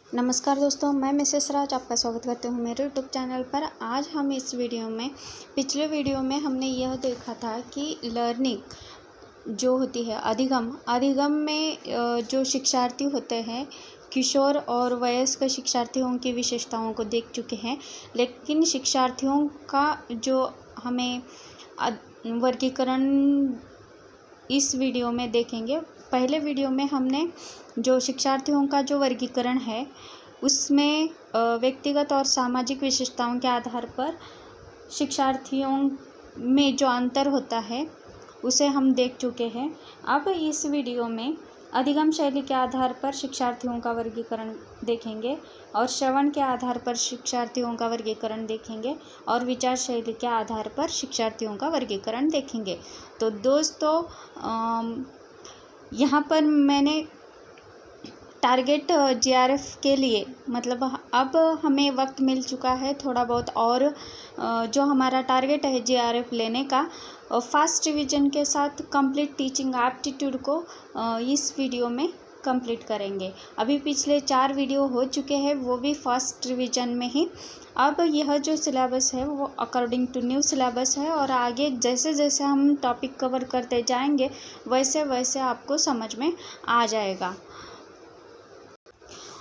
नमस्कार दोस्तों, मैं मिसेस राज आपका स्वागत करती हूँ मेरे यूट्यूब चैनल पर। आज हम इस वीडियो में पिछले वीडियो में हमने यह देखा था कि लर्निंग जो होती है अधिगम में जो शिक्षार्थी होते हैं, किशोर और वयस्क शिक्षार्थियों की विशेषताओं को देख चुके हैं। लेकिन शिक्षार्थियों का जो हमें वर्गीकरण इस वीडियो में देखेंगे। पहले वीडियो में हमने जो शिक्षार्थियों का जो वर्गीकरण है उसमें व्यक्तिगत और सामाजिक विशेषताओं के आधार पर शिक्षार्थियों में जो अंतर होता है उसे हम देख चुके हैं। अब इस वीडियो में अधिगम शैली के आधार पर शिक्षार्थियों का वर्गीकरण देखेंगे और श्रवण के आधार पर शिक्षार्थियों का वर्गीकरण देखेंगे और विचार शैली के आधार पर शिक्षार्थियों का वर्गीकरण देखेंगे। तो दोस्तों, यहाँ पर मैंने टारगेट जीआरएफ के लिए मतलब अब हमें वक्त मिल चुका है थोड़ा बहुत, और जो हमारा टारगेट है जीआरएफ लेने का फास्ट रिवीजन के साथ कंप्लीट टीचिंग एप्टीट्यूड को इस वीडियो में कंप्लीट करेंगे। अभी पिछले 4 वीडियो हो चुके हैं, वो भी फर्स्ट रिवीजन में ही। अब यह जो सिलेबस है वो अकॉर्डिंग टू न्यू सिलेबस है और आगे जैसे जैसे हम टॉपिक कवर करते जाएंगे वैसे वैसे आपको समझ में आ जाएगा।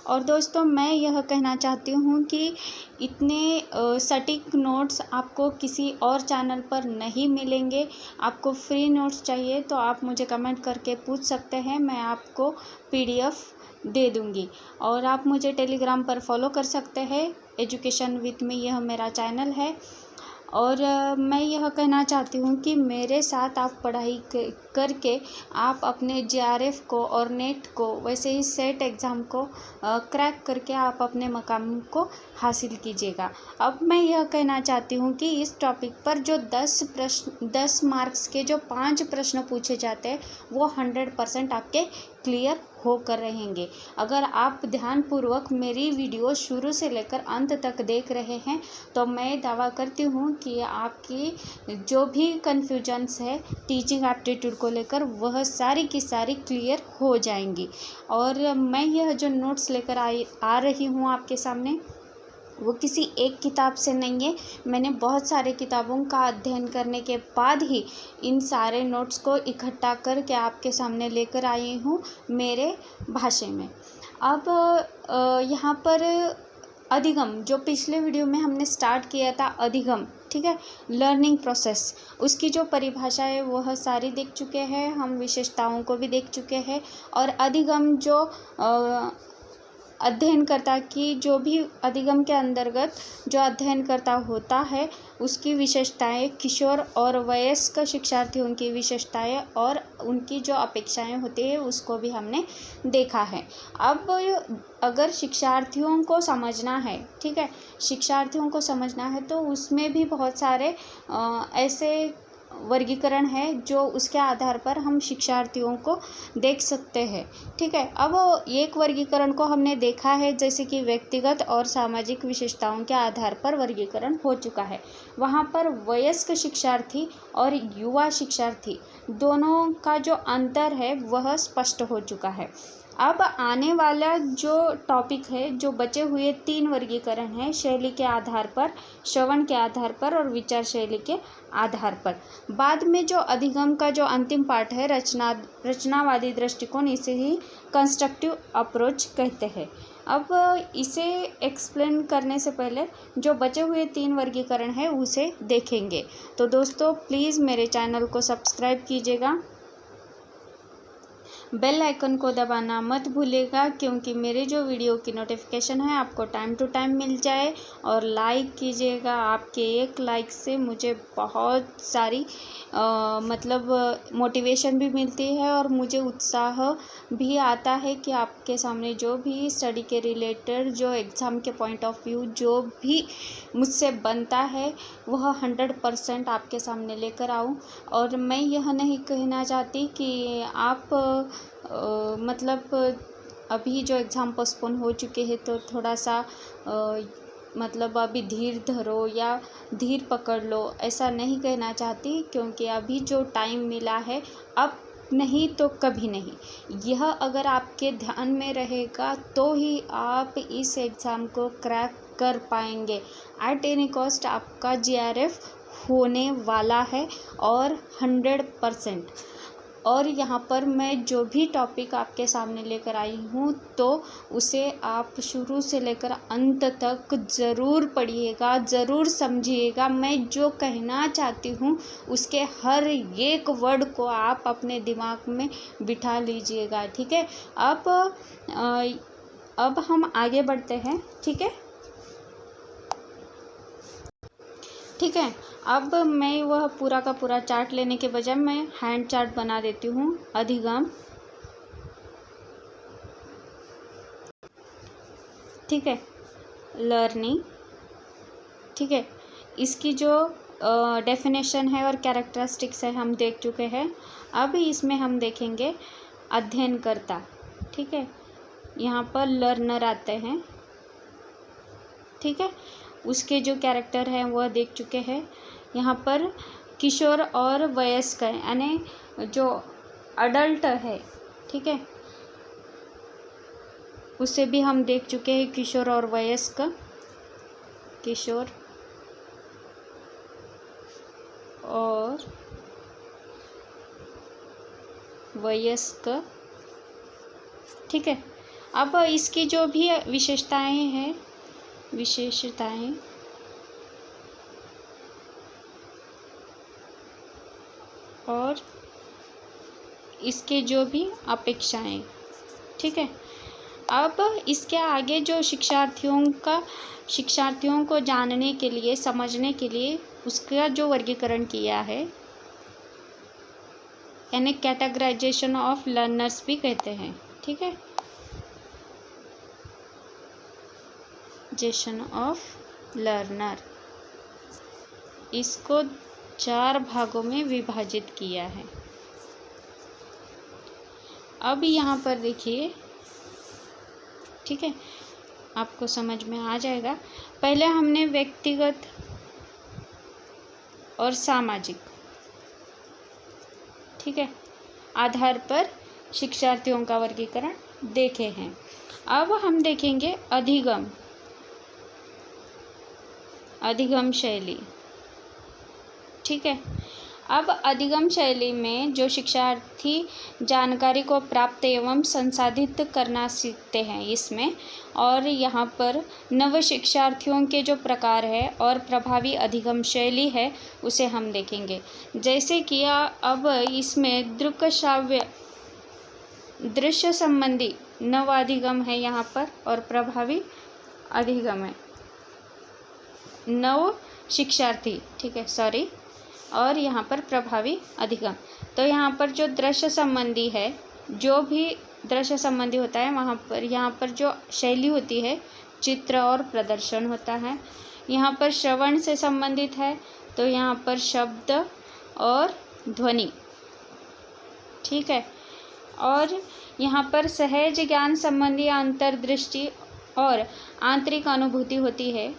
और दोस्तों, मैं यह कहना चाहती हूँ कि इतने सटीक नोट्स आपको किसी और चैनल पर नहीं मिलेंगे। आपको फ्री नोट्स चाहिए तो आप मुझे कमेंट करके पूछ सकते हैं, मैं आपको पीडीएफ दे दूँगी। और आप मुझे टेलीग्राम पर फॉलो कर सकते हैं, एजुकेशन विथ मी यह मेरा चैनल है। और मैं यह कहना चाहती हूँ कि मेरे साथ आप पढ़ाई करके आप अपने जीआरएफ को और नेट को, वैसे ही सेट एग्ज़ाम को क्रैक करके आप अपने मकाम को हासिल कीजिएगा। अब मैं यह कहना चाहती हूँ कि इस टॉपिक पर जो 10 मार्क्स के जो 5 प्रश्न पूछे जाते हैं वो 100% आपके क्लियर होकर रहेंगे। अगर आप ध्यानपूर्वक मेरी वीडियो शुरू से लेकर अंत तक देख रहे हैं तो मैं दावा करती हूँ कि आपकी जो भी कन्फ्यूजन्स है टीचिंग एप्टीट्यूड को लेकर वह सारी की सारी क्लियर हो जाएंगी। और मैं यह जो नोट्स लेकर आ रही हूँ आपके सामने वो किसी एक किताब से नहीं है। मैंने बहुत सारे किताबों का अध्ययन करने के बाद ही इन सारे नोट्स को इकट्ठा करके आपके सामने लेकर आई हूँ मेरे भाषा में। अब यहाँ पर अधिगम जो पिछले वीडियो में हमने स्टार्ट किया था, अधिगम, ठीक है, लर्निंग प्रोसेस, उसकी जो परिभाषा है वह सारी देख चुके हैं हम, विशेषताओं को भी देख चुके हैं। और अधिगम जो अध्ययनकर्ता की जो भी अधिगम के अंतर्गत जो अध्ययनकर्ता होता है उसकी विशेषताएं, किशोर और वयस्क शिक्षार्थियों की विशेषताएं और उनकी जो अपेक्षाएं होती है उसको भी हमने देखा है। अब अगर शिक्षार्थियों को समझना है, ठीक है, शिक्षार्थियों को समझना है तो उसमें भी बहुत सारे ऐसे वर्गीकरण है जो उसके आधार पर हम शिक्षार्थियों को देख सकते हैं, ठीक है। अब एक वर्गीकरण को हमने देखा है जैसे कि व्यक्तिगत और सामाजिक विशेषताओं के आधार पर वर्गीकरण हो चुका है। वहाँ पर वयस्क शिक्षार्थी और युवा शिक्षार्थी दोनों का जो अंतर है वह स्पष्ट हो चुका है। अब आने वाला जो टॉपिक है, जो बचे हुए 3 वर्गीकरण हैं, शैली के आधार पर, श्रवण के आधार पर और विचार शैली के आधार पर। बाद में जो अधिगम का जो अंतिम पार्ट है, रचनावादी दृष्टिकोण, इसे ही कंस्ट्रक्टिव अप्रोच कहते हैं। अब इसे एक्सप्लेन करने से पहले जो बचे हुए 3 वर्गीकरण हैं उसे देखेंगे। तो दोस्तों, प्लीज़ मेरे चैनल को सब्सक्राइब कीजिएगा, बेल आइकन को दबाना मत भूलिएगा क्योंकि मेरे जो वीडियो की नोटिफिकेशन है आपको टाइम टू टाइम मिल जाए। और लाइक कीजिएगा, आपके एक लाइक से मुझे बहुत सारी मतलब मोटिवेशन भी मिलती है और मुझे उत्साह भी आता है कि आपके सामने जो भी स्टडी के रिलेटेड, जो एग्ज़ाम के पॉइंट ऑफ व्यू जो भी मुझसे बनता है वह 100% आपके सामने लेकर आऊँ। और मैं यह नहीं कहना चाहती कि आप मतलब अभी जो एग्ज़ाम पोस्टपोन हो चुके हैं तो थोड़ा सा मतलब अभी धीर धरो या धीर पकड़ लो, ऐसा नहीं कहना चाहती क्योंकि अभी जो टाइम मिला है अब नहीं तो कभी नहीं। यह अगर आपके ध्यान में रहेगा तो ही आप इस एग्ज़ाम को क्रैक कर पाएंगे। एट एनी कॉस्ट आपका जीआरएफ होने वाला है और 100%। और यहाँ पर मैं जो भी टॉपिक आपके सामने लेकर आई हूँ तो उसे आप शुरू से लेकर अंत तक ज़रूर पढ़िएगा, ज़रूर समझिएगा। मैं जो कहना चाहती हूँ उसके हर एक वर्ड को आप अपने दिमाग में बिठा लीजिएगा, ठीक है। अब हम आगे बढ़ते हैं, ठीक है। ठीक है, अब मैं वह पूरा का पूरा चार्ट लेने के बजाय मैं हैंड चार्ट बना देती हूँ। अधिगम, ठीक है, लर्निंग, ठीक है। इसकी जो डेफिनेशन है और कैरेक्टरिस्टिक्स है हम देख चुके हैं। अब इसमें हम देखेंगे अध्ययनकर्ता, ठीक है। यहाँ पर लर्नर आते हैं, ठीक है। उसके जो कैरेक्टर हैं वह देख चुके हैं। यहाँ पर किशोर और वयस्क है, यानी जो अडल्ट है, ठीक है, उसे भी हम देख चुके हैं। किशोर और वयस्क, किशोर और वयस्क, ठीक है। अब इसकी जो भी विशेषताएं हैं, और इसके जो भी अपेक्षाएं, ठीक है। अब इसके आगे जो शिक्षार्थियों को जानने के लिए, समझने के लिए उसका जो वर्गीकरण किया है, यानी कैटेगराइजेशन ऑफ लर्नर्स भी कहते हैं, ठीक है। जेशन ऑफ लर्नर, इसको 4 भागों में विभाजित किया है। अब यहाँ पर देखिए, ठीक है, आपको समझ में आ जाएगा। पहले हमने व्यक्तिगत और सामाजिक, ठीक है, आधार पर शिक्षार्थियों का वर्गीकरण देखे हैं। अब हम देखेंगे अधिगम शैली, ठीक है। अब अधिगम शैली में जो शिक्षार्थी जानकारी को प्राप्त एवं संसाधित करना सीखते हैं इसमें, और यहाँ पर नव शिक्षार्थियों के जो प्रकार है और प्रभावी अधिगम शैली है उसे हम देखेंगे। जैसे कि अब इसमें दृश्य संबंधी नव अधिगम है यहाँ पर, और प्रभावी अधिगम है नव शिक्षार्थी, ठीक है, सॉरी, और यहाँ पर प्रभावी अधिगम। तो यहाँ पर जो दृश्य संबंधी है, जो भी दृश्य संबंधी होता है वहाँ पर, यहाँ पर जो शैली होती है चित्र और प्रदर्शन होता है। यहाँ पर श्रवण से संबंधित है तो यहाँ पर शब्द और ध्वनि, ठीक है। और यहाँ पर सहज ज्ञान संबंधी अंतर्दृष्टि और आंतरिक अनुभूति होती है।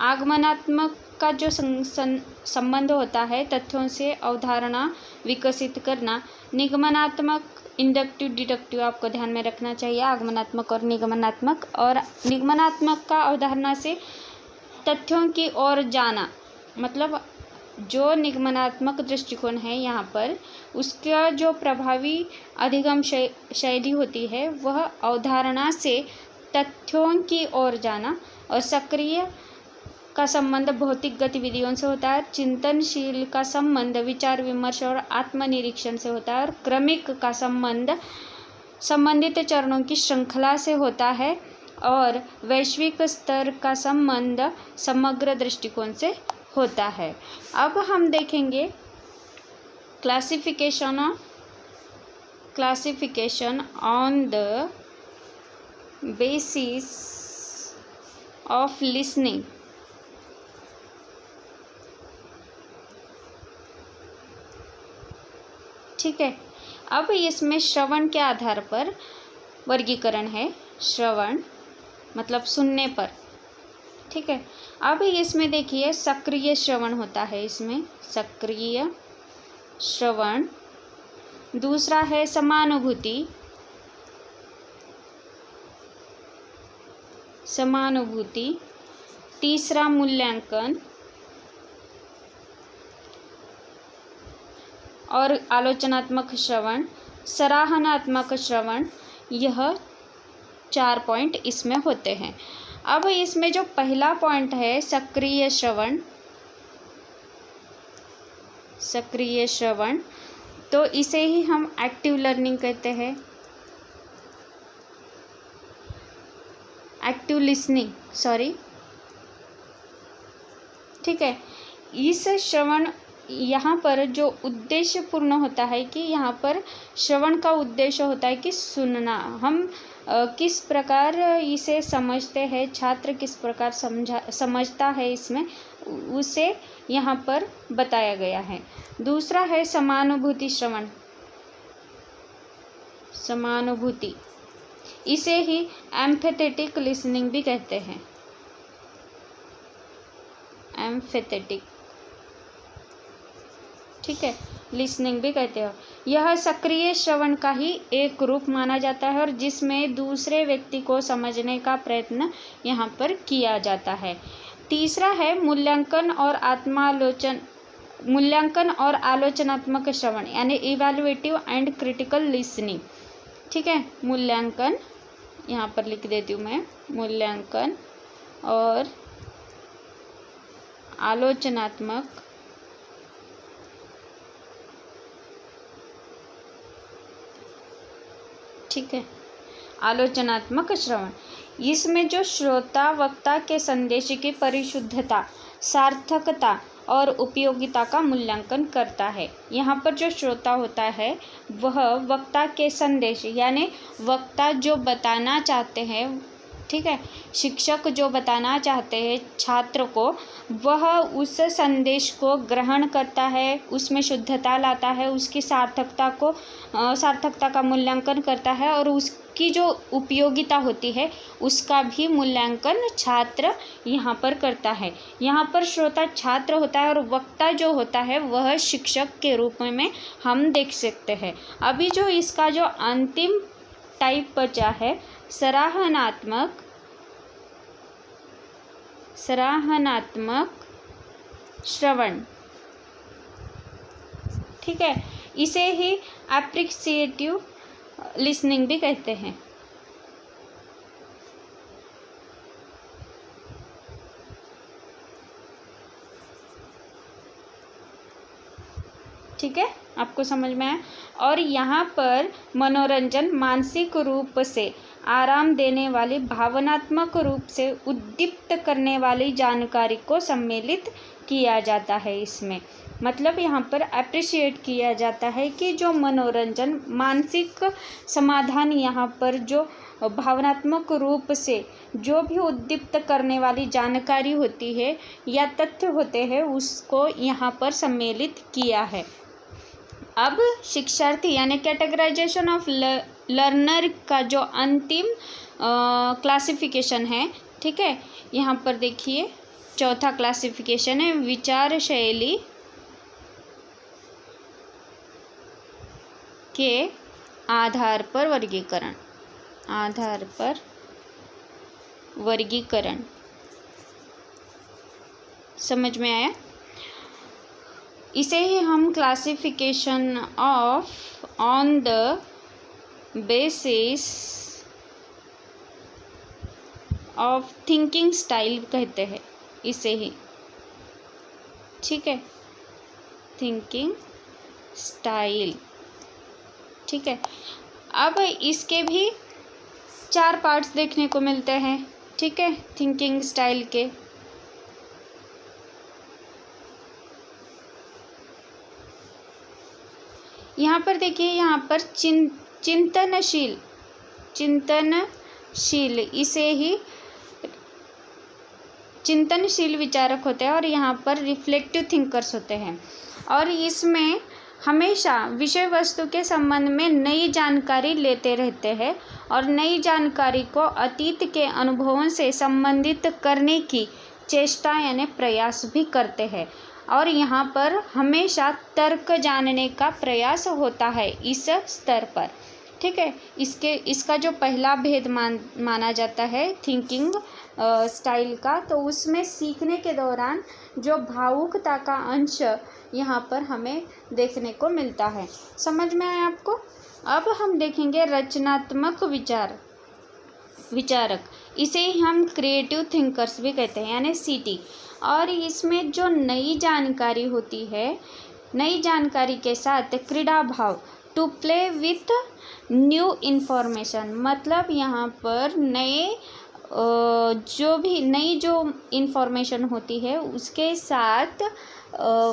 आगमनात्मक का जो संबंध होता है तथ्यों से अवधारणा विकसित करना। निगमनात्मक, इंडक्टिव डिडक्टिव आपको ध्यान में रखना चाहिए, आगमनात्मक और निगमनात्मक। और निगमनात्मक का अवधारणा से तथ्यों की ओर जाना, मतलब जो निगमनात्मक दृष्टिकोण है यहाँ पर, उसका जो प्रभावी अधिगम शैली होती है वह अवधारणा से तथ्यों की ओर जाना। और सक्रिय का संबंध भौतिक गतिविधियों से होता है। चिंतनशील का संबंध विचार विमर्श और आत्मनिरीक्षण से होता है। और क्रमिक का संबंध संबंधित चरणों की श्रृंखला से होता है। और वैश्विक स्तर का संबंध समग्र दृष्टिकोण से होता है। अब हम देखेंगे classification on the basis of listening, ठीक है। अब इसमें श्रवण के आधार पर वर्गीकरण है। श्रवण मतलब सुनने पर, ठीक है। अब इसमें देखिए सक्रिय श्रवण होता है, इसमें सक्रिय श्रवण, दूसरा है समानुभूति, तीसरा मूल्यांकन और आलोचनात्मक श्रवण, सराहनात्मक श्रवण, यह 4 पॉइंट इसमें होते हैं। अब इसमें जो पहला पॉइंट है सक्रिय श्रवण, तो इसे ही हम एक्टिव लर्निंग कहते हैं, एक्टिव लिसनिंग, सॉरी, ठीक है। इस श्रवण यहाँ पर जो उद्देश्य पूर्ण होता है कि यहाँ पर श्रवण का उद्देश्य होता है कि सुनना, हम किस प्रकार इसे समझते हैं, छात्र किस प्रकार समझता है इसमें, उसे यहाँ पर बताया गया है। दूसरा है समानुभूति श्रवण, समानुभूति, इसे ही एम्फेथेटिक लिसनिंग भी कहते हैं, एम्फेथेटिक, ठीक है, लिसनिंग भी कहते हो। यह सक्रिय श्रवण का ही एक रूप माना जाता है और जिसमें दूसरे व्यक्ति को समझने का प्रयत्न यहाँ पर किया जाता है। तीसरा है मूल्यांकन और आलोचनात्मक श्रवण, यानी इवैल्यूएटिव एंड क्रिटिकल लिसनिंग, ठीक है। मूल्यांकन, यहाँ पर लिख देती हूँ मैं, मूल्यांकन और आलोचनात्मक ठीक है, आलोचनात्मक श्रवण, इसमें जो श्रोता वक्ता के संदेश की परिशुद्धता, सार्थकता और उपयोगिता का मूल्यांकन करता है। यहाँ पर जो श्रोता होता है वह वक्ता के संदेश, यानी वक्ता जो बताना चाहते हैं, ठीक है, शिक्षक जो बताना चाहते हैं छात्र को, वह उस संदेश को ग्रहण करता है, उसमें शुद्धता लाता है, उसकी सार्थकता का मूल्यांकन करता है और उसकी जो उपयोगिता होती है उसका भी मूल्यांकन छात्र यहाँ पर करता है। यहाँ पर श्रोता छात्र होता है और वक्ता जो होता है वह शिक्षक के रूप में हम देख सकते हैं। अभी जो इसका जो अंतिम टाइप बचा है सराहनात्मक श्रवण, ठीक है, इसे ही एप्रिशिएटिव लिसनिंग भी कहते हैं। ठीक है, आपको समझ में आया। और यहाँ पर मनोरंजन, मानसिक रूप से आराम देने वाली, भावनात्मक रूप से उद्दीप्त करने वाली जानकारी को सम्मिलित किया जाता है। इसमें मतलब यहाँ पर अप्रिशिएट किया जाता है कि जो मनोरंजन, मानसिक समाधान, यहाँ पर जो भावनात्मक रूप से जो भी उद्दीप्त करने वाली जानकारी होती है या तथ्य होते हैं उसको यहाँ पर सम्मिलित किया है। अब शिक्षार्थी यानी कैटेगराइजेशन ऑफ लर्नर का जो अंतिम क्लासिफिकेशन है, ठीक है, यहाँ पर देखिए चौथा क्लासिफिकेशन है विचार शैली के आधार पर वर्गीकरण, समझ में आया। इसे ही हम classification on the basis of thinking style कहते हैं, इसे ही, ठीक है, थिंकिंग स्टाइल, ठीक है। अब इसके भी 4 पार्ट्स देखने को मिलते हैं, ठीक है, थिंकिंग स्टाइल के। यहाँ पर देखिए, यहाँ पर चिंतनशील, इसे ही चिंतनशील विचारक होते हैं और यहाँ पर रिफ्लेक्टिव थिंकर्स होते हैं। और इसमें हमेशा विषय वस्तु के संबंध में नई जानकारी लेते रहते हैं और नई जानकारी को अतीत के अनुभवों से संबंधित करने की चेष्टा यानी प्रयास भी करते हैं। और यहाँ पर हमेशा तर्क जानने का प्रयास होता है इस स्तर पर। ठीक है, इसका जो पहला भेद माना जाता है थिंकिंग स्टाइल का, तो उसमें सीखने के दौरान जो भावुकता का अंश यहाँ पर हमें देखने को मिलता है। समझ में आया आपको? अब हम देखेंगे रचनात्मक विचारक, इसे हम क्रिएटिव थिंकर्स भी कहते हैं, यानी सीटी। और इसमें जो नई जानकारी होती है, नई जानकारी के साथ क्रीड़ा भाव, to play with new information, मतलब यहाँ पर नई जो इन्फॉर्मेशन होती है उसके साथ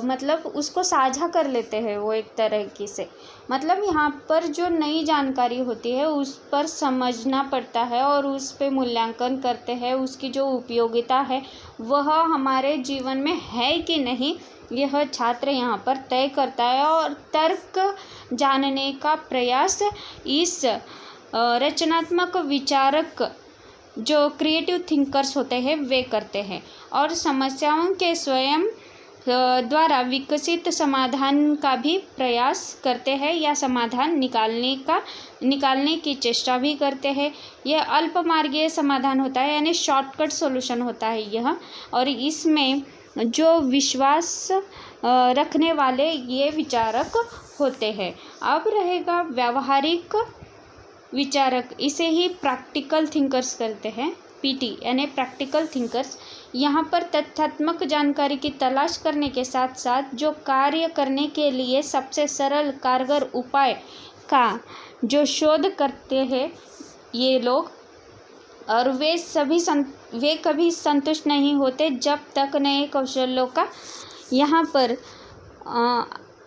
मतलब उसको साझा कर लेते हैं वो एक तरह से। मतलब यहाँ पर जो नई जानकारी होती है उस पर समझना पड़ता है और उस पे मूल्यांकन करते हैं, उसकी जो उपयोगिता है वह हमारे जीवन में है कि नहीं, यह छात्र यहाँ पर तय करता है। और तर्क जानने का प्रयास इस रचनात्मक विचारक जो क्रिएटिव थिंकर्स होते हैं वे करते हैं, और समस्याओं के स्वयं द्वारा विकसित समाधान का भी प्रयास करते हैं या समाधान निकालने की चेष्टा भी करते हैं। यह अल्पमार्गीय समाधान होता है, यानी शॉर्टकट सॉल्यूशन होता है यह। और इसमें जो विश्वास रखने वाले ये विचारक होते हैं। अब रहेगा व्यावहारिक विचारक, इसे ही प्रैक्टिकल थिंकर्स कहते हैं, पीटी यानी प्रैक्टिकल थिंकर्स। यहाँ पर तथ्यात्मक जानकारी की तलाश करने के साथ साथ जो कार्य करने के लिए सबसे सरल कारगर उपाय का जो शोध करते हैं ये लोग, और वे कभी संतुष्ट नहीं होते जब तक नए कौशलों का यहाँ पर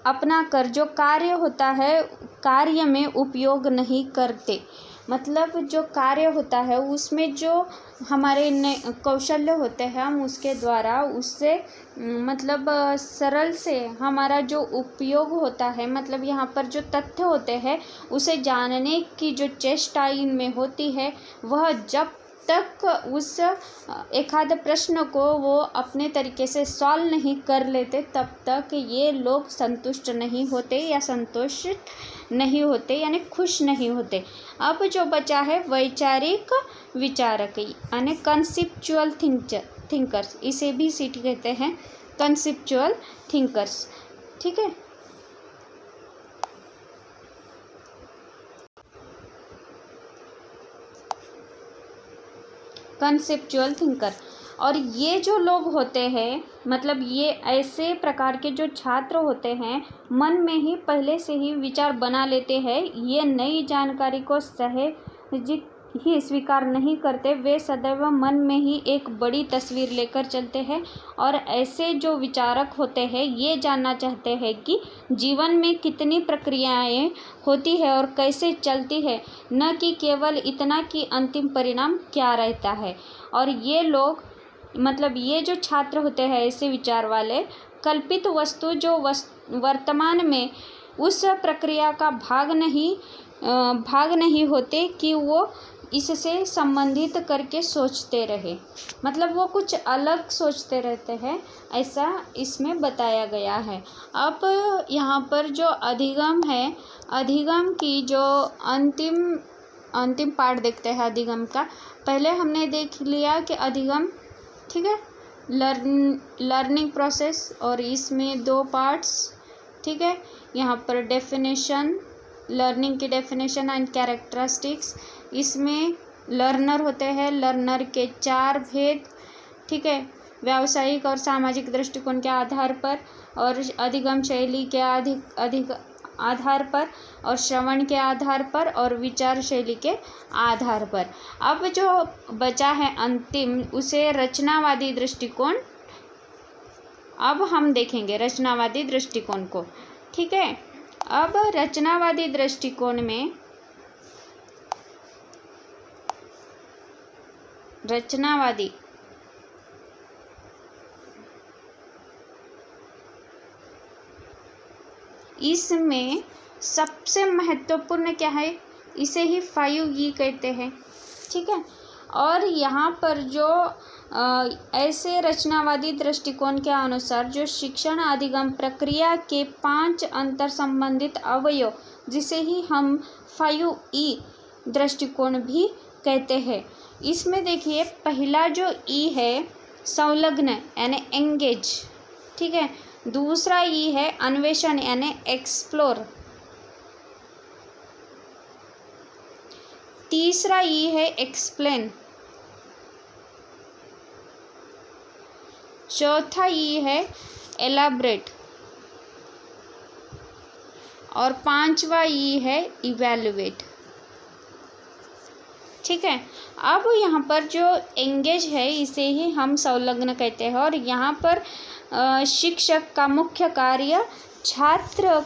अपना कर जो कार्य होता है कार्य में उपयोग नहीं करते। मतलब जो कार्य होता है उसमें जो हमारे कौशल्य होते हैं हम उसके द्वारा उससे मतलब सरल से हमारा जो उपयोग होता है, मतलब यहाँ पर जो तथ्य होते हैं उसे जानने की जो चेष्टा इनमें होती है, वह जब तक उस एकाध प्रश्न को वो अपने तरीके से सॉल्व नहीं कर लेते तब तक ये लोग संतुष्ट नहीं होते या संतुष्ट नहीं होते, यानी खुश नहीं होते। अब जो बचा है वैचारिक विचारक यानी कंसेप्चुअल थिंकर्स, इसे भी सीटी कहते हैं, कंसेप्चुअल थिंकर्स। ठीक है, कंसेप्चुअल थिंकर। और ये जो लोग होते हैं मतलब ये ऐसे प्रकार के जो छात्र होते हैं मन में ही पहले से ही विचार बना लेते हैं, ये नई जानकारी को सहज ही स्वीकार नहीं करते, वे सदैव मन में ही एक बड़ी तस्वीर लेकर चलते हैं। और ऐसे जो विचारक होते हैं ये जानना चाहते हैं कि जीवन में कितनी प्रक्रियाएं होती है और कैसे चलती है, न कि केवल इतना कि अंतिम परिणाम क्या रहता है। और ये लोग मतलब ये जो छात्र होते हैं ऐसे विचार वाले, कल्पित वस्तु जो वर्तमान में उस प्रक्रिया का भाग नहीं होते कि वो इससे संबंधित करके सोचते रहे, मतलब वो कुछ अलग सोचते रहते हैं, ऐसा इसमें बताया गया है। अब यहाँ पर जो अधिगम है, अधिगम की जो अंतिम पार्ट देखते हैं अधिगम का। पहले हमने देख लिया कि अधिगम, ठीक है, लर्निंग प्रोसेस, और इसमें 2 पार्ट्स। ठीक है, यहाँ पर डेफिनेशन, लर्निंग की डेफिनेशन एंड कैरेक्टरिस्टिक्स, इसमें लर्नर होते हैं, लर्नर के 4 भेद। ठीक है, व्यावसायिक और सामाजिक दृष्टिकोण के आधार पर, और अधिगम शैली के आधार पर, और श्रवण के आधार पर, और विचार शैली के आधार पर। अब जो बचा है अंतिम, उसे रचनावादी दृष्टिकोण। अब हम देखेंगे रचनावादी दृष्टिकोण को। ठीक है, अब रचनावादी दृष्टिकोण में इसमें सबसे महत्वपूर्ण क्या है, इसे ही 5E कहते हैं। ठीक है, और यहाँ पर जो ऐसे रचनावादी दृष्टिकोण के अनुसार जो शिक्षण अधिगम प्रक्रिया के 5 अंतर संबंधित अवयव, जिसे ही हम 5E दृष्टिकोण भी कहते हैं। इसमें देखिए पहला जो ई है संलग्न यानी एंगेज, ठीक है। दूसरा ई है अन्वेषण यानी एक्सप्लोर। तीसरा ई है एक्सप्लेन। चौथा ई है एलाब्रेट और 5वां ई है इवैल्यूएट, ठीक है। अब यहाँ पर जो एंगेज है इसे ही हम संलग्न कहते हैं और यहाँ पर शिक्षक का मुख्य कार्य छात्र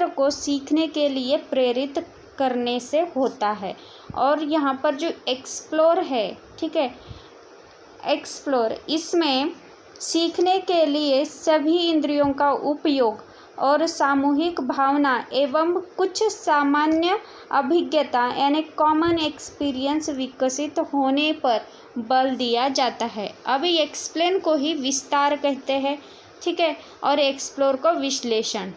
को सीखने के लिए प्रेरित करने से होता है। और यहाँ पर जो एक्सप्लोर है, ठीक है, एक्सप्लोर, इसमें सीखने के लिए सभी इंद्रियों का उपयोग और सामूहिक भावना एवं कुछ सामान्य अभिज्ञता यानी कॉमन एक्सपीरियंस विकसित होने पर बल दिया जाता है। अभी एक्सप्लेन को ही विस्तार कहते हैं, ठीक है, और एक्सप्लोर को विश्लेषण,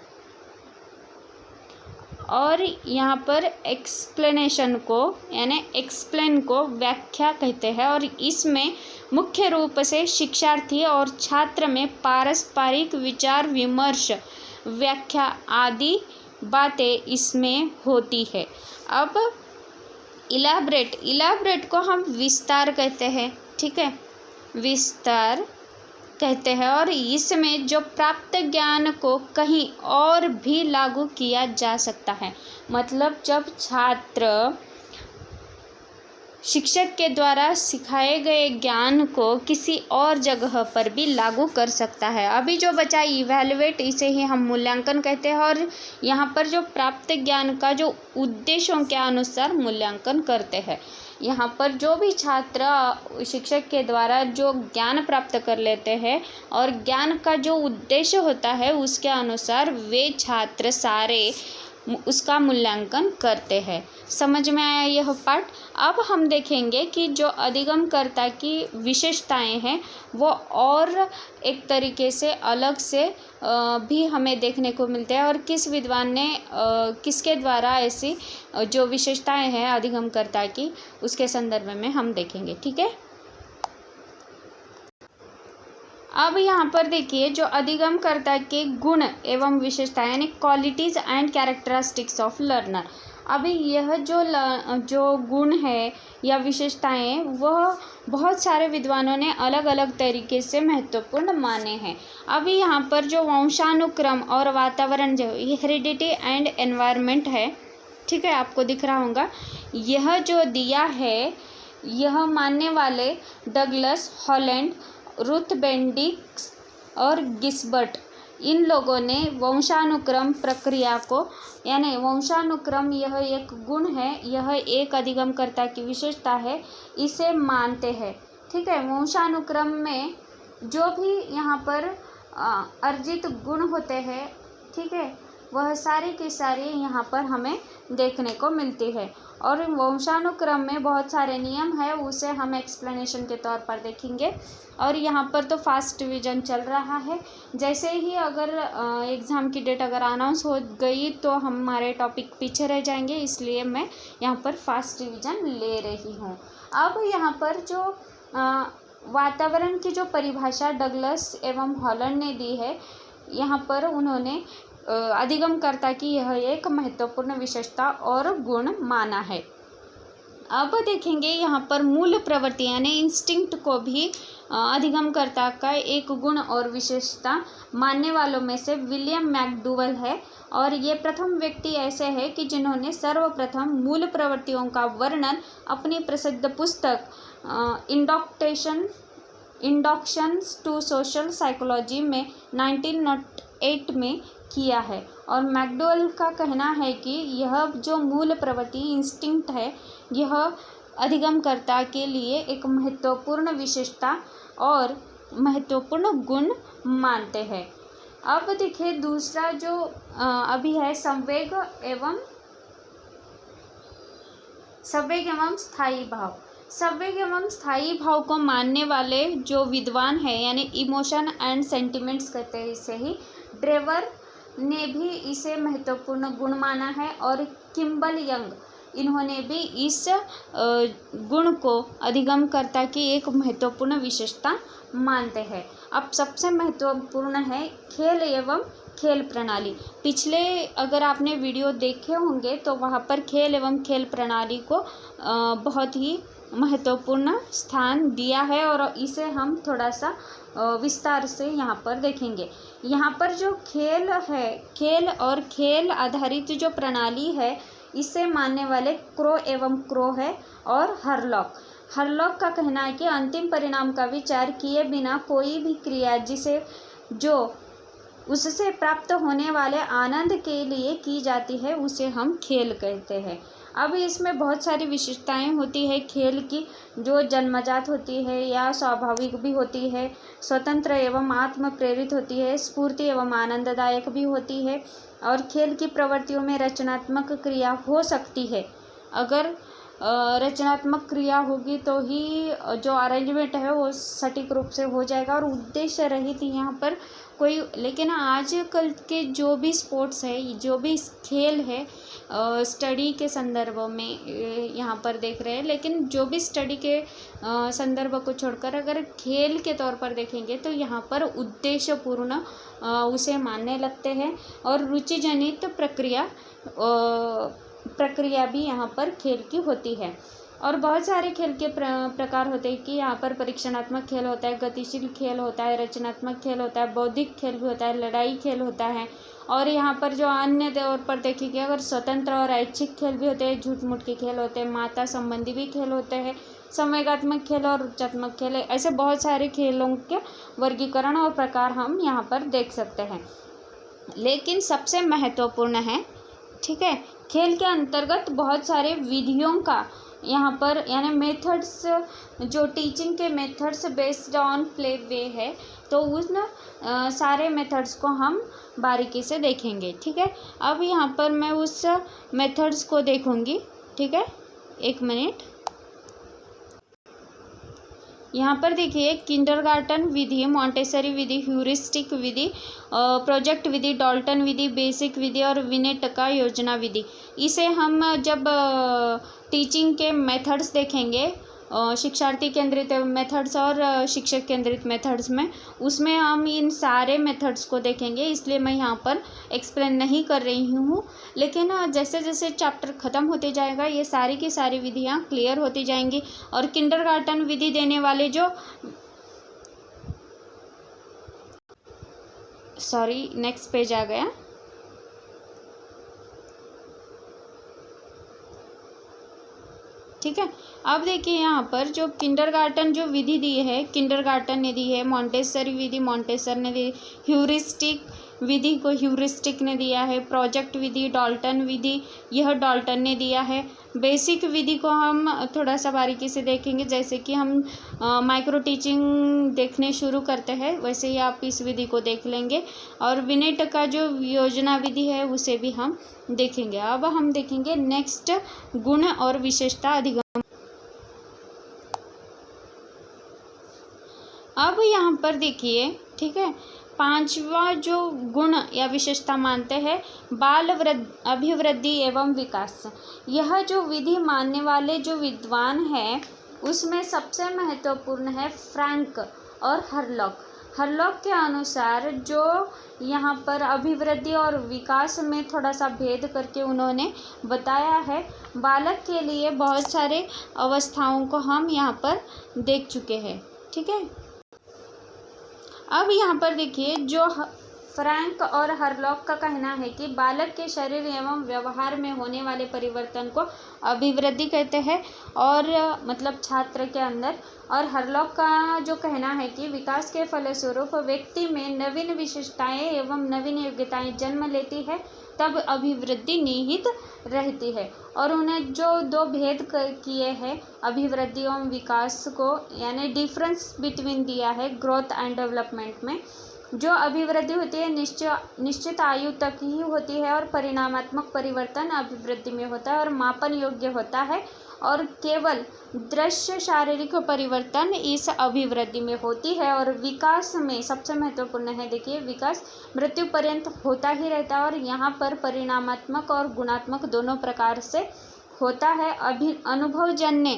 और यहाँ पर एक्सप्लेनेशन को यानी एक्सप्लेन को व्याख्या कहते हैं। और इसमें मुख्य रूप से शिक्षार्थी और छात्र में पारस्परिक विचार विमर्श, व्याख्या आदि बातें इसमें होती है। अब इलाबरेट को हम विस्तार कहते हैं, ठीक है, विस्तार कहते हैं। और इसमें जो प्राप्त ज्ञान को कहीं और भी लागू किया जा सकता है, मतलब जब छात्र शिक्षक के द्वारा सिखाए गए ज्ञान को किसी और जगह पर भी लागू कर सकता है। अभी जो बचा इवैल्यूएट, इसे ही हम मूल्यांकन कहते हैं और यहाँ पर जो प्राप्त ज्ञान का जो उद्देश्यों के अनुसार मूल्यांकन करते हैं। यहाँ पर जो भी छात्र शिक्षक के द्वारा जो ज्ञान प्राप्त कर लेते हैं और ज्ञान का जो उद्देश्य होता है उसके अनुसार वे छात्र सारे उसका मूल्यांकन करते हैं। समझ में आया यह पाठ। अब हम देखेंगे कि जो अधिगमकर्ता की विशेषताएं हैं वो और एक तरीके से अलग से भी हमें देखने को मिलते हैं और किस विद्वान ने किसके द्वारा ऐसी जो विशेषताएं हैं अधिगमकर्ता की उसके संदर्भ में हम देखेंगे, ठीक है। अब यहाँ पर देखिए जो अधिगमकर्ता के गुण एवं विशेषताएं यानी qualities and characteristics of learner. अभी यह जो गुण है या विशेषताएं वह बहुत सारे विद्वानों ने अलग अलग तरीके से महत्वपूर्ण माने हैं। अभी यहाँ पर जो वंशानुक्रम और वातावरण जो हेरिडिटी एंड एनवायरनमेंट है, ठीक है, आपको दिख रहा होगा, यह जो दिया है यह मानने वाले डगलस, हॉलैंड, रुथ बेंडिक्स और गिस्बर्ट, इन लोगों ने वंशानुक्रम प्रक्रिया को यानी वंशानुक्रम यह एक गुण है, यह एक अधिगमकर्ता की विशेषता है, इसे मानते हैं, ठीक है। वंशानुक्रम में जो भी यहाँ पर अर्जित गुण होते हैं, ठीक है, वह सारी की सारी यहाँ पर हमें देखने को मिलती है। और वंशानुक्रम में बहुत सारे नियम है, उसे हम एक्सप्लेनेशन के तौर पर देखेंगे। और यहाँ पर तो फास्ट डिवीजन चल रहा है, जैसे ही अगर एग्ज़ाम की डेट अगर अनाउंस हो गई तो हमारे टॉपिक पीछे रह जाएंगे, इसलिए मैं यहाँ पर फास्ट डिवीजन ले रही हूँ। अब यहाँ पर जो वातावरण की जो परिभाषा डगलस एवं हॉलैंड ने दी है, यहाँ पर उन्होंने अधिगमकर्ता की यह एक महत्वपूर्ण विशेषता और गुण माना है। अब देखेंगे यहाँ पर मूल प्रवृत्ति यानी इंस्टिंक्ट को भी अधिगमकर्ता का एक गुण और विशेषता मानने वालों में से विलियम मैकडूवल है। और ये प्रथम व्यक्ति ऐसे है कि जिन्होंने सर्वप्रथम मूल प्रवृत्तियों का वर्णन अपनी प्रसिद्ध पुस्तक इंडक्शंस टू सोशल साइकोलॉजी में 1908 में किया है। और मैकडूवल का कहना है कि यह जो मूल प्रवृत्ति इंस्टिंक्ट है यह अधिगमकर्ता के लिए एक महत्वपूर्ण विशेषता और महत्वपूर्ण गुण मानते हैं। अब देखिए दूसरा जो अभी है संवेग एवं स्थायी भाव। संवेग एवं स्थायी भाव को मानने वाले जो विद्वान है, यानी इमोशन एंड सेंटिमेंट्स कहते हैं इसे ही, ड्रेवर ने भी इसे महत्वपूर्ण गुण माना है, और किम्बल यंग इन्होंने भी इस गुण को अधिगमकर्ता की एक महत्वपूर्ण विशेषता मानते हैं। अब सबसे महत्वपूर्ण है खेल एवं खेल प्रणाली। पिछले अगर आपने वीडियो देखे होंगे तो वहाँ पर खेल एवं खेल प्रणाली को बहुत ही महत्वपूर्ण स्थान दिया है, और इसे हम थोड़ा सा विस्तार से यहाँ पर देखेंगे। यहाँ पर जो खेल है, खेल और खेल आधारित जो प्रणाली है, इसे मानने वाले क्रो एवं क्रो है और हरलॉक का कहना है कि अंतिम परिणाम का विचार किए बिना कोई भी क्रिया जिसे जो उससे प्राप्त होने वाले आनंद के लिए की जाती है उसे हम खेल कहते हैं। अब इसमें बहुत सारी विशेषताएं होती है खेल की, जो जन्मजात होती है या स्वाभाविक भी होती है, स्वतंत्र एवं आत्म प्रेरित होती है, स्फूर्ति एवं आनंददायक भी होती है, और खेल की प्रवृत्तियों में रचनात्मक क्रिया हो सकती है। अगर रचनात्मक क्रिया होगी तो ही जो अरेंजमेंट है वो सटीक रूप से हो जाएगा, और उद्देश्य रहित यहाँ पर कोई। लेकिन आजकल के जो भी स्पोर्ट्स है, जो भी खेल है, स्टडी के संदर्भ में यहाँ पर देख रहे हैं, लेकिन जो भी स्टडी के संदर्भ को छोड़कर अगर खेल के तौर पर देखेंगे तो यहाँ पर उद्देश्यपूर्ण उसे मानने लगते हैं, और रुचि जनित प्रक्रिया भी यहाँ पर खेल की होती है। और बहुत सारे खेल के प्रकार होते हैं कि यहाँ पर परीक्षणात्मक खेल होता है, गतिशील खेल होता है, रचनात्मक खेल होता है, बौद्धिक खेल भी होता है, लड़ाई खेल होता है, और यहाँ पर जो अन्य तौर पर देखेंगे अगर स्वतंत्र और ऐच्छिक खेल भी होते हैं, झूठ मूठ के खेल होते हैं, माता संबंधी भी खेल होते हैं, संवेगात्मक खेल और रुचात्मक खेल, ऐसे बहुत सारे खेलों के वर्गीकरण और प्रकार हम यहाँ पर देख सकते हैं। लेकिन सबसे महत्वपूर्ण है, ठीक है, खेल के अंतर्गत बहुत सारे विधियों का यहाँ पर, यानी मेथड्स, जो टीचिंग के methods based on play way है, तो उन सारे मेथड्स को हम बारीकी से देखेंगे। ठीक है, अब यहाँ पर मैं उस मेथड्स को देखूँगी। ठीक है, एक मिनट। यहाँ पर देखिए, किंडरगार्टन विधि, मॉन्टेसरी विधि, ह्यूरिस्टिक विधि, प्रोजेक्ट विधि, डाल्टन विधि, बेसिक विधि और विनेटका योजना विधि। इसे हम जब टीचिंग के मेथड्स देखेंगे, शिक्षार्थी केंद्रित मेथड्स और शिक्षक केंद्रित मेथड्स में, उसमें हम इन सारे मेथड्स को देखेंगे, इसलिए मैं यहाँ पर एक्सप्लेन नहीं कर रही हूँ। लेकिन जैसे जैसे चैप्टर ख़त्म होते जाएगा ये सारी की सारी विधियाँ क्लियर होती जाएंगी। और किंडरगार्टन विधि देने वाले जो नेक्स्ट पेज आ गया। ठीक है, अब देखिए यहाँ पर जो किंडरगार्टन जो विधि दी है, किंडरगार्टन ने दी है, मॉन्टेसरी विधि मॉन्टेसर ने दी, ह्यूरिस्टिक विधि को ह्यूरिस्टिक ने दिया है, प्रोजेक्ट विधि डाल्टन विधि यह डाल्टन ने दिया है। बेसिक विधि को हम थोड़ा सा बारीकी से देखेंगे, जैसे कि हम माइक्रो टीचिंग देखने शुरू करते हैं वैसे ही आप इस विधि को देख लेंगे। और विनेट का जो योजना विधि है उसे भी हम देखेंगे। अब हम देखेंगे नेक्स्ट गुण और विशेषता अधिगम। अब यहाँ पर देखिए, ठीक है, पांचवा जो गुण या विशेषता मानते हैं, बाल अभिवृद्धि एवं विकास। यह जो विधि मानने वाले जो विद्वान हैं उसमें सबसे महत्वपूर्ण है फ्रैंक और हरलॉक के अनुसार जो यहाँ पर अभिवृद्धि और विकास में थोड़ा सा भेद करके उन्होंने बताया है। बालक के लिए बहुत सारे अवस्थाओं को हम यहाँ पर देख चुके हैं। ठीक है, अब यहाँ पर देखिए, जो फ्रैंक और हरलॉक का कहना है कि बालक के शरीर एवं व्यवहार में होने वाले परिवर्तन को अभिवृद्धि कहते हैं, और मतलब छात्र के अंदर। और हरलॉक का जो कहना है कि विकास के फलस्वरूप व्यक्ति में नवीन विशेषताएं एवं नवीन योग्यताएं जन्म लेती है, तब अभिवृद्धि निहित रहती है। और उन्हें जो दो भेद किए हैं अभिवृद्धि एवं विकास को, यानी डिफरेंस बिटवीन दिया है ग्रोथ एंड डेवलपमेंट में। जो अभिवृद्धि होती है निश्चित आयु तक ही होती है, और परिणामात्मक परिवर्तन अभिवृद्धि में होता है और मापन योग्य होता है। और केवल दृश्य शारीरिक परिवर्तन इस अभिवृद्धि में होती है। और विकास में सबसे महत्वपूर्ण है, देखिए, विकास मृत्यु पर्यंत होता ही रहता है और यहाँ पर परिणामात्मक और गुणात्मक दोनों प्रकार से होता है। अनुभवजन्य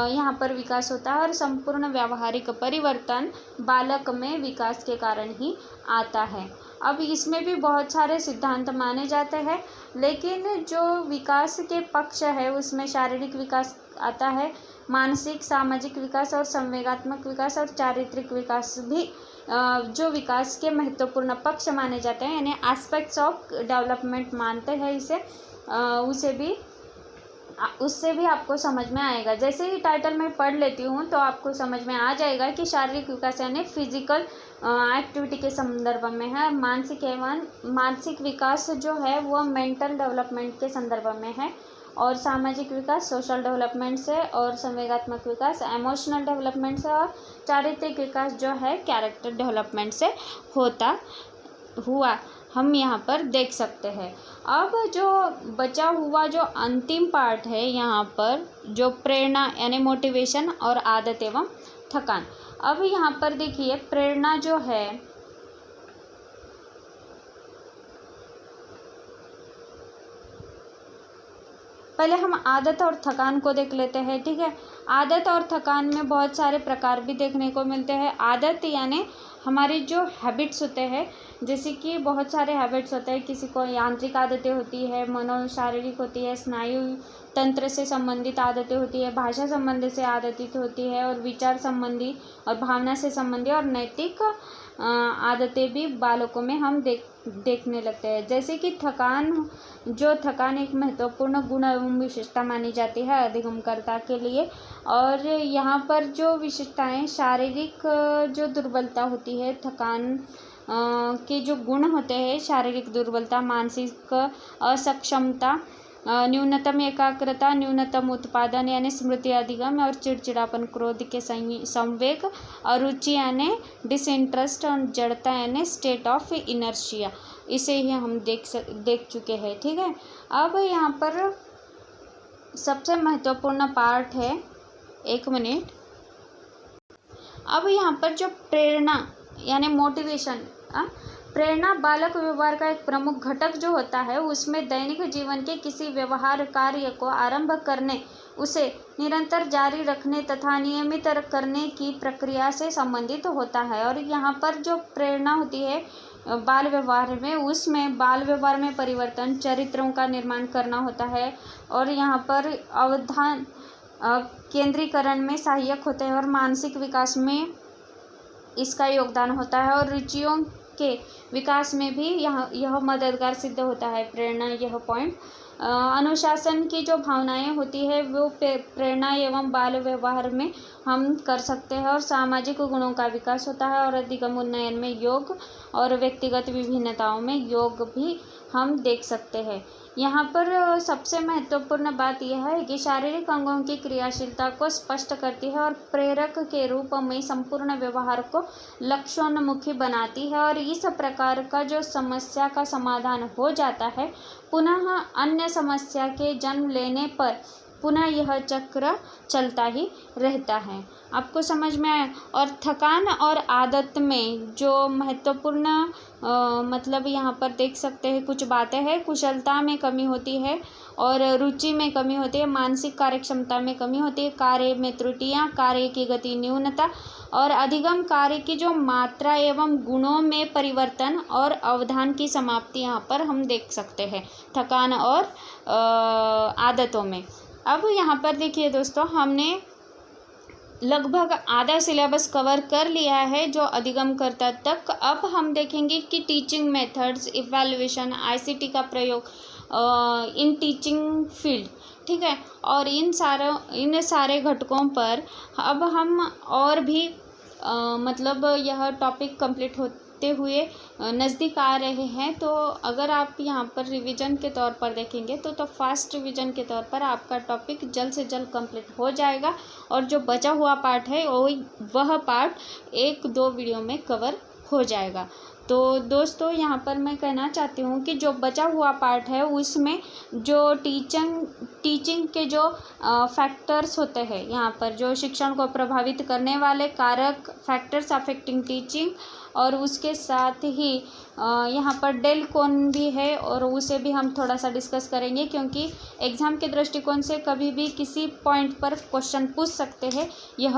यहाँ पर विकास होता है और संपूर्ण व्यावहारिक परिवर्तन बालक में विकास के कारण ही आता है। अब इसमें भी बहुत सारे सिद्धांत माने जाते हैं, लेकिन जो विकास के पक्ष है उसमें शारीरिक विकास आता है, मानसिक सामाजिक विकास और संवेगात्मक विकास और चारित्रिक विकास भी जो विकास के महत्वपूर्ण पक्ष माने जाते हैं, यानी एस्पेक्ट्स ऑफ डेवलपमेंट मानते हैं इसे, उससे भी आपको समझ में आएगा। जैसे ही टाइटल में पढ़ लेती हूँ तो आपको समझ में आ जाएगा कि शारीरिक विकास यानी फिजिकल एक्टिविटी के संदर्भ में है। मानसिक विकास जो है वो मेंटल डेवलपमेंट के संदर्भ में है, और सामाजिक विकास सोशल डेवलपमेंट से, और संवेगात्मक विकास इमोशनल डेवलपमेंट से, और चारित्रिक विकास जो है कैरेक्टर डेवलपमेंट से हुआ हम यहाँ पर देख सकते हैं। अब जो बचा हुआ जो अंतिम पार्ट है यहाँ पर, जो प्रेरणा यानी मोटिवेशन और आदत एवं थकान। अब यहाँ पर देखिए, प्रेरणा जो है, पहले हम आदत और थकान को देख लेते हैं, ठीक है। आदत और थकान में बहुत सारे प्रकार भी देखने को मिलते हैं। आदत यानी हमारी जो हैबिट्स होते हैं, जैसे कि बहुत सारे हैबिट्स होते हैं, किसी को यांत्रिक आदतें होती है, मनोशारीरिक होती है, स्नायु तंत्र से संबंधित आदतें होती है, भाषा संबंधी से आदतें होती है, और विचार संबंधी और भावना से संबंधी और नैतिक आदतें भी बालकों में हम देखने लगते हैं। जैसे कि थकान एक महत्वपूर्ण गुण एवं विशेषता मानी जाती है अधिगमकर्ता के लिए। और यहाँ पर जो विशेषताएं, शारीरिक जो दुर्बलता होती है, थकान के जो गुण होते हैं, शारीरिक दुर्बलता, मानसिक असक्षमता, न्यूनतम एकाग्रता, न्यूनतम उत्पादन यानी स्मृति अधिगम, और चिड़चिड़ापन, क्रोध के संवेग, अरुचि यानी डिसइंटरेस्ट, और जड़ता यानी स्टेट ऑफ इनर्शिया, इसे ही हम देख चुके हैं, ठीक है। अब यहाँ पर सबसे महत्वपूर्ण पार्ट है, एक मिनट। अब यहाँ पर जो प्रेरणा यानी मोटिवेशन, प्रेरणा बालक व्यवहार का एक प्रमुख घटक जो होता है, उसमें दैनिक जीवन के किसी व्यवहार कार्य को आरंभ करने, उसे निरंतर जारी रखने तथा नियमित करने की प्रक्रिया से संबंधित होता है। और यहाँ पर जो प्रेरणा होती है बाल व्यवहार में, उसमें बाल व्यवहार में परिवर्तन, चरित्रों का निर्माण करना होता है, और यहाँ पर अवधान केंद्रीकरण में सहायक होते हैं, और मानसिक विकास में इसका योगदान होता है, और रुचियों के विकास में भी यह मददगार सिद्ध होता है प्रेरणा, यह पॉइंट। अनुशासन की जो भावनाएं होती है वो प्रेरणा एवं बाल व्यवहार में हम कर सकते हैं, और सामाजिक गुणों का विकास होता है, और अधिगम उन्नयन में योग, और व्यक्तिगत विभिन्नताओं में योग भी हम देख सकते हैं। यहाँ पर सबसे महत्वपूर्ण बात यह है कि शारीरिक अंगों की क्रियाशीलता को स्पष्ट करती है और प्रेरक के रूप में संपूर्ण व्यवहार को लक्ष्योन्मुखी बनाती है, और इस प्रकार का जो समस्या का समाधान हो जाता है, पुनः अन्य समस्या के जन्म लेने पर पुनः यह चक्र चलता ही रहता है। आपको समझ में आया। और थकान और आदत में जो महत्वपूर्ण मतलब यहाँ पर देख सकते हैं कुछ बातें हैं। कुशलता में कमी होती है, और रुचि में कमी होती है, मानसिक कार्यक्षमता में कमी होती है, कार्य में त्रुटियाँ, कार्य की गति न्यूनता, और अधिगम कार्य की जो मात्रा एवं गुणों में परिवर्तन, और अवधान की समाप्ति यहाँ पर हम देख सकते हैं थकान और आदतों में। अब यहाँ पर देखिए दोस्तों, हमने लगभग आधा सिलेबस कवर कर लिया है जो अधिगमकर्ता तक। अब हम देखेंगे कि टीचिंग मेथड्स, इवैल्यूएशन, आईसीटी का प्रयोग इन टीचिंग फील्ड, ठीक है। और इन सारे घटकों पर अब हम और भी मतलब यह टॉपिक कंप्लीट होते हुए नज़दीक आ रहे हैं। तो अगर आप यहाँ पर रिवीजन के तौर पर देखेंगे तो फास्ट रिवीजन के तौर पर आपका टॉपिक जल्द से जल्द कंप्लीट हो जाएगा, और जो बचा हुआ पार्ट है वह पार्ट 1-2 वीडियो में कवर हो जाएगा। तो दोस्तों यहाँ पर मैं कहना चाहती हूँ कि जो बचा हुआ पार्ट है उसमें जो टीचिंग के जो फैक्टर्स होते हैं, यहाँ पर जो शिक्षण को प्रभावित करने वाले कारक, फैक्टर्स अफेक्टिंग टीचिंग, और उसके साथ ही यहाँ पर डेल कौन भी है और उसे भी हम थोड़ा सा डिस्कस करेंगे, क्योंकि एग्ज़ाम के दृष्टिकोण से कभी भी किसी पॉइंट पर क्वेश्चन पूछ सकते हैं, यह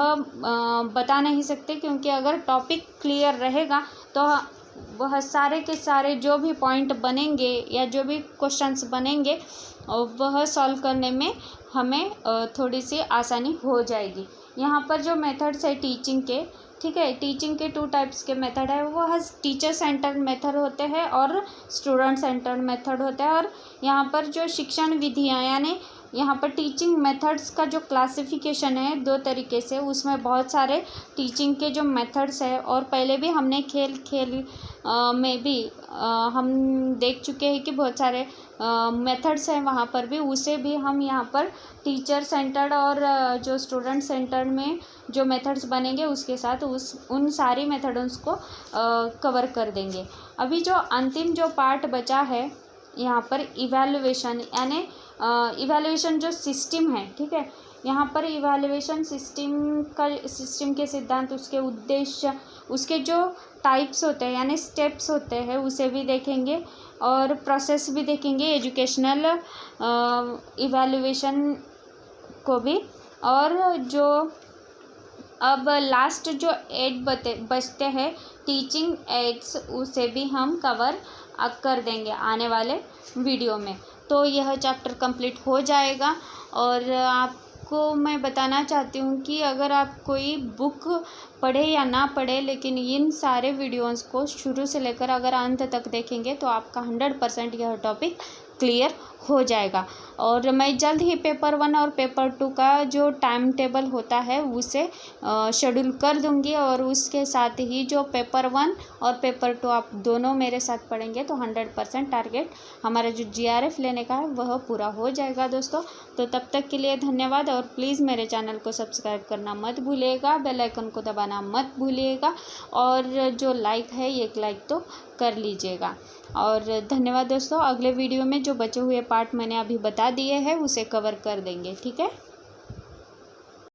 बता नहीं सकते, क्योंकि अगर टॉपिक क्लियर रहेगा तो वह सारे के सारे जो भी पॉइंट बनेंगे या जो भी क्वेश्चंस बनेंगे वह सॉल्व करने में हमें थोड़ी सी आसानी हो जाएगी। यहाँ पर जो मेथड्स है टीचिंग के, ठीक है, टीचिंग के 2 टाइप्स के मेथड है, वह टीचर सेंटर्ड मेथड होते हैं और स्टूडेंट सेंटर्ड मेथड होता है। और यहाँ पर जो शिक्षण विधियाँ, यानी यहाँ पर टीचिंग मेथड्स का जो क्लासिफिकेशन है 2 तरीके से, उसमें बहुत सारे टीचिंग के जो मेथड्स है, और पहले भी हमने खेल में भी हम देख चुके हैं कि बहुत सारे मेथड्स हैं, वहाँ पर भी उसे भी हम यहाँ पर टीचर सेंटर्ड और जो स्टूडेंट सेंटर्ड में जो मेथड्स बनेंगे उसके साथ उन सारी मेथड्स को कवर कर देंगे। अभी जो अंतिम जो पार्ट बचा है यहाँ पर इवैल्यूएशन, यानी इवैल्यूएशन जो सिस्टम है, ठीक है, यहाँ पर इवैल्यूएशन सिस्टम के सिद्धांत, उसके उद्देश्य, उसके जो टाइप्स होते हैं यानी स्टेप्स होते हैं उसे भी देखेंगे, और प्रोसेस भी देखेंगे एजुकेशनल इवैल्यूएशन को भी। और जो अब लास्ट जो 8 बचते हैं टीचिंग एड्स, उसे भी हम कवर कर देंगे आने वाले वीडियो में। तो यह चैप्टर कंप्लीट हो जाएगा। और आपको मैं बताना चाहती हूँ कि अगर आप कोई बुक पढ़े या ना पढ़े, लेकिन इन सारे वीडियोस को शुरू से लेकर अगर अंत तक देखेंगे तो आपका 100% यह टॉपिक क्लियर हो जाएगा। और मैं जल्द ही पेपर 1 और पेपर 2 का जो टाइम टेबल होता है उसे शेड्यूल कर दूंगी, और उसके साथ ही जो पेपर 1 और पेपर 2 आप दोनों मेरे साथ पढ़ेंगे तो 100% टारगेट हमारा जो GRF लेने का है वह पूरा हो जाएगा दोस्तों। तो तब तक के लिए धन्यवाद, और प्लीज़ मेरे चैनल को सब्सक्राइब करना मत भूलिएगा, बेल आइकन को दबाना मत भूलिएगा, और जो लाइक है 1 लाइक तो कर लीजिएगा। और धन्यवाद दोस्तों। अगले वीडियो में जो बचे हुए पार्ट मैंने अभी बता दिए हैं उसे कवर कर देंगे, ठीक है।